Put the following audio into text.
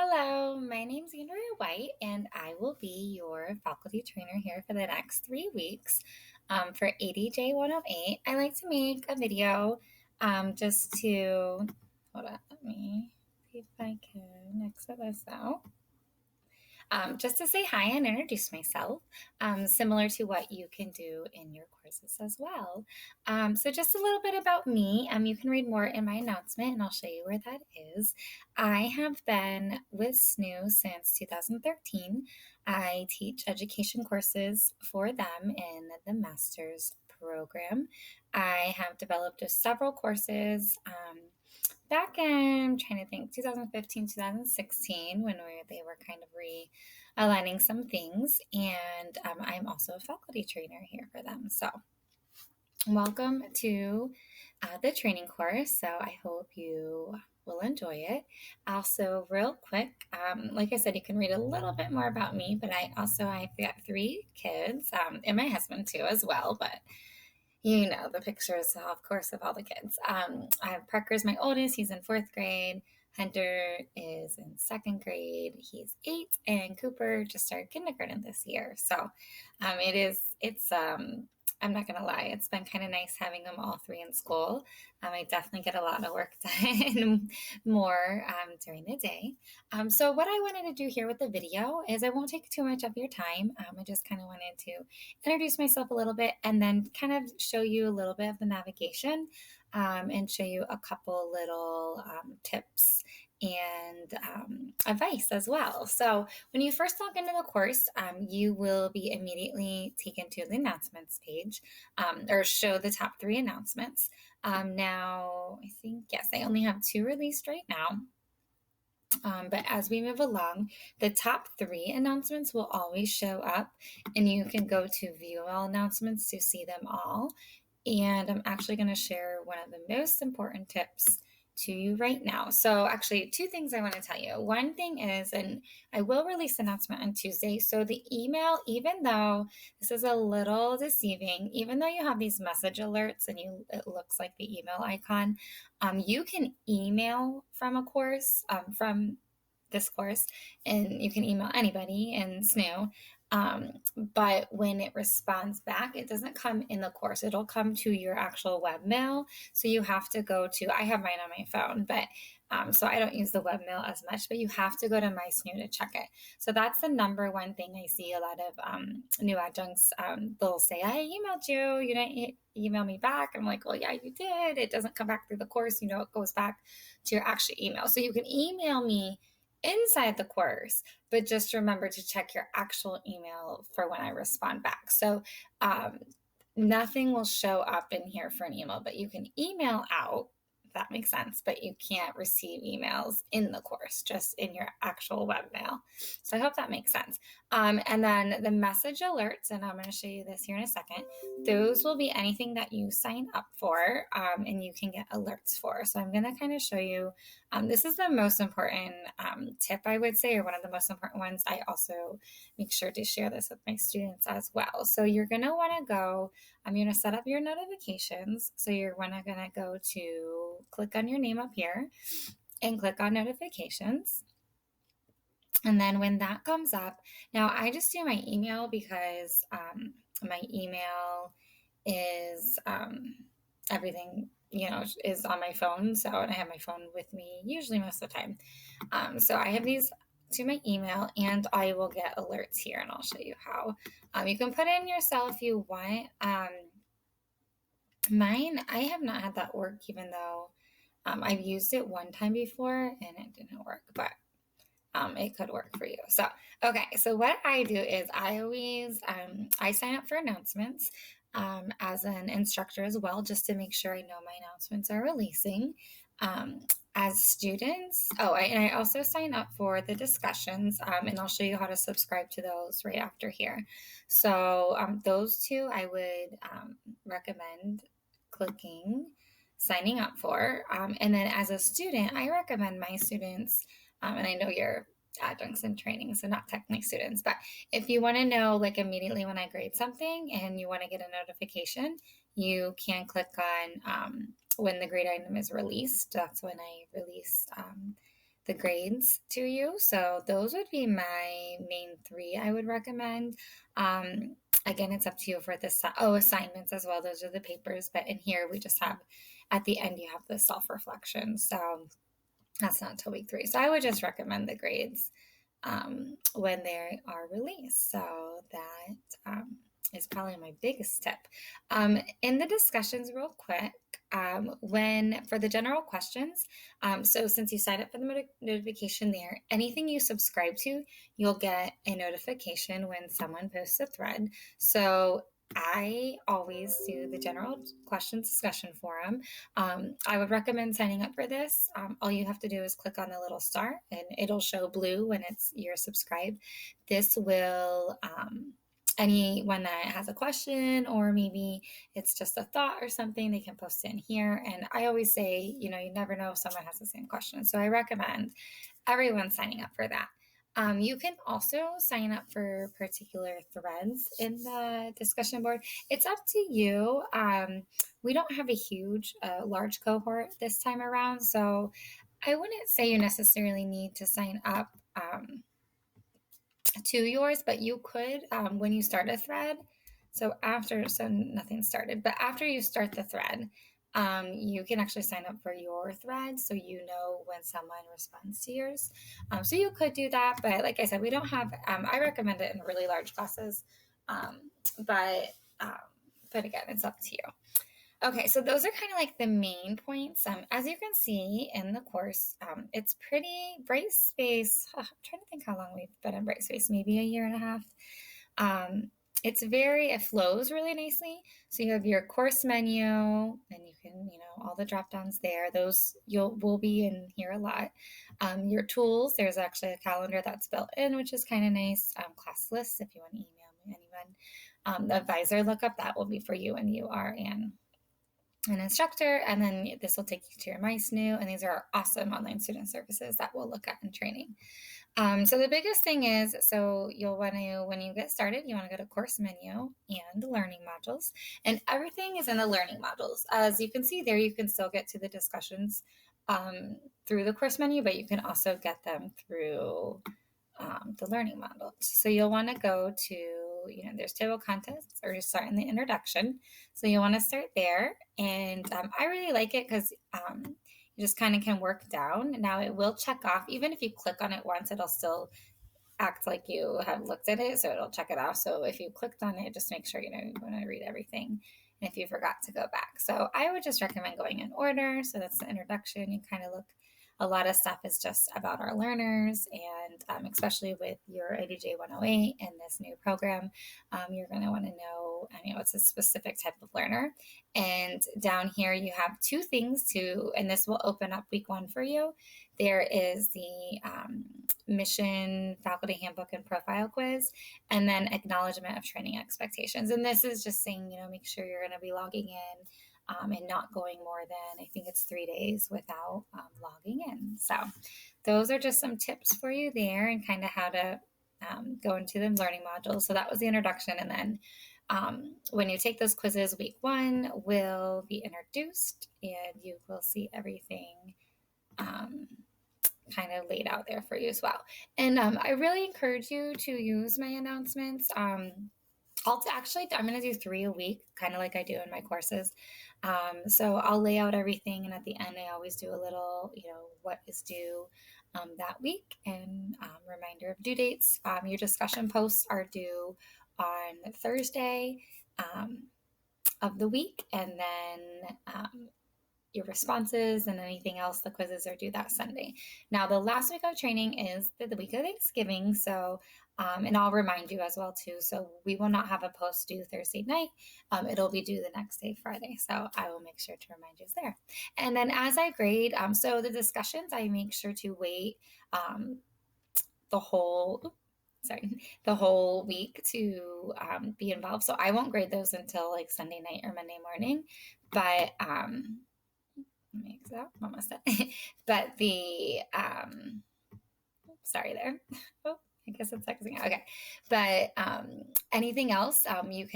Hello, my name's Andrea White, and I will be your faculty trainer here for the next 3 weeks for ADJ 108. I like to make a video just to, hold on, let me see if I can exit this out. Just to say hi and introduce myself, similar to what you can do in your courses as well. So, just a little bit about me. You can read more in my announcement, and I'll show you where that is. I have been with SNU since 2013. I teach education courses for them in the master's program. I have developed several courses. Back in, I'm trying to think, 2015, 2016, when they were kind of realigning some things. And I'm also a faculty trainer here for them. So, welcome to the training course. So, I hope you will enjoy it. Also, real quick, like I said, you can read a little bit more about me, but I've got 3 kids and my husband too as well. But you know the pictures, of course, of all the kids. I have Parker's my oldest. He's in 4th grade. Hunter is in 2nd grade. He's 8, and Cooper just started kindergarten this year. So it's I'm not gonna lie, it's been kind of nice having them all 3 in school. I definitely get a lot of work done more during the day. So what I wanted to do here with the video is I won't take too much of your time. I just kind of wanted to introduce myself a little bit and then kind of show you a little bit of the navigation and show you a couple little tips and advice as well. So when you first log into the course, you will be immediately taken to the announcements page or show the top 3 announcements. Now, I think, yes, I only have 2 released right now. But as we move along, the top 3 announcements will always show up, and you can go to view all announcements to see them all. And I'm actually going to share one of the most important tips to you right now. So, actually, 2 things I want to tell you. One thing is, and I will release an announcement on Tuesday. So, the email, even though this is a little deceiving, even though you have these message alerts and it looks like the email icon, you can email from a course, from this course, and you can email anybody in SNU. But when it responds back, it doesn't come in the course. It'll come to your actual webmail. So you have to go to, I have mine on my phone, but so I don't use the webmail as much, but you have to go to my SNU to check it. So that's the number one thing I see a lot of new adjuncts. They'll say, I emailed you, you didn't email me back. I'm like, well, yeah, you did. It doesn't come back through the course. It goes back to your actual email. So you can email me inside the course, but just remember to check your actual email for when I respond back. So nothing will show up in here for an email, but you can email out, if that makes sense, but you can't receive emails in the course, just in your actual webmail. So I hope that makes sense. And then the message alerts, and I'm going to show you this here in a second. Those will be anything that you sign up for and you can get alerts for. So I'm going to kind of show you, this is the most important tip, I would say, or one of the most important ones. I also make sure to share this with my students as well. So you're going to want to go, I'm going to set up your notifications. So you're going to go to click on your name up here and click on notifications. And then when that comes up, now I just do my email because my email is everything, is on my phone. So, and I have my phone with me usually most of the time. So I have these to my email and I will get alerts here and I'll show you how. You can put in yourself if you want. Mine, I have not had that work, even though I've used it one time before and it didn't work, but it could work for you. So, okay. So what I do is I always, I sign up for announcements as an instructor as well, just to make sure I know my announcements are releasing. As students, and I also sign up for the discussions, and I'll show you how to subscribe to those right after here. So those 2 I would recommend signing up for. And then as a student, I recommend my students, and I know you're adjuncts in training, so not technically students, but if you want to know like immediately when I grade something and you want to get a notification, you can click on when the grade item is released. That's when I release the grades to you. So those would be my main three I would recommend. Um, Again, it's up to you for this. Oh, assignments as well. Those are the papers. But in here, we just have at the end, you have the self reflection. So that's not until week 3. So I would just recommend the grades when they are released. So that is probably my biggest tip. In the discussions, real quick, when for the general questions, so since you sign up for the notification there, anything you subscribe to, you'll get a notification when someone posts a thread. So I always do the general questions discussion forum. I would recommend signing up for this. All you have to do is click on the little star and it'll show blue when you're subscribed. This will, anyone that has a question or maybe it's just a thought or something, they can post it in here. And I always say, you never know if someone has the same question. So I recommend everyone signing up for that. You can also sign up for particular threads in the discussion board. It's up to you. We don't have a large cohort this time around, so I wouldn't say you necessarily need to sign up to yours, but you could when you start a thread. So nothing started, but after you start the thread, you can actually sign up for your thread so you know when someone responds to yours. So you could do that, but like I said, we don't have. I recommend it in really large classes, but um, but again, it's up to you. Okay, so those are kind of like the main points. As you can see in the course, it's pretty Brightspace. I'm trying to think how long we've been in Brightspace, maybe a year and a half. It flows really nicely. So you have your course menu, and you can, all the drop downs there. Those will be in here a lot. Your tools, there's actually a calendar that's built in, which is kind of nice. Class lists, if you want to email anyone. The advisor lookup, that will be for you and you are an instructor, and then this will take you to your MySNU, and these are awesome online student services that we'll look at in training. So the biggest thing is, so you'll want to, when you get started, you want to go to course menu and learning modules, and everything is in the learning modules. As you can see there, you can still get to the discussions through the course menu, but you can also get them through the learning modules. So you'll want to go to, there's table contents, or you start in the introduction. So you'll want to start there. And I really like it because you just kind of can work down. Now it will check off, even if you click on it once, it'll still act like you have looked at it. So it'll check it off. So if you clicked on it, just make sure, you want to read everything. And if you forgot to go back. So I would just recommend going in order. So that's the introduction. You kind of look, a lot of stuff is just about our learners, and especially with your ADJ 108 and this new program, you're going to want to know, it's a specific type of learner. And down here, you have 2 things and this will open up week 1 for you. There is the mission, faculty handbook, and profile quiz, and then acknowledgement of training expectations. And this is just saying, make sure you're going to be logging in and not going more than, I think it's 3 days without logging in. So those are just some tips for you there, and kind of how to go into the learning modules. So that was the introduction. And then when you take those quizzes, week 1 will be introduced, and you will see everything kind of laid out there for you as well. And I really encourage you to use my announcements. I'm going to do 3 a week, kind of like I do in my courses. So I'll lay out everything, and at the end, I always do a little, what is due that week, and reminder of due dates. Your discussion posts are due on Thursday of the week, and then your responses and anything else, the quizzes are due that Sunday. Now, the last week of training is the week of Thanksgiving, so and I'll remind you as well too. So we will not have a post due Thursday night. It'll be due the next day, Friday. So I will make sure to remind you there. And then as I grade, so the discussions, I make sure to wait the whole week to be involved. So I won't grade those until like Sunday night or Monday morning. But almost done. But the sorry there. Oh, I guess it's texting. Okay. But anything else, you can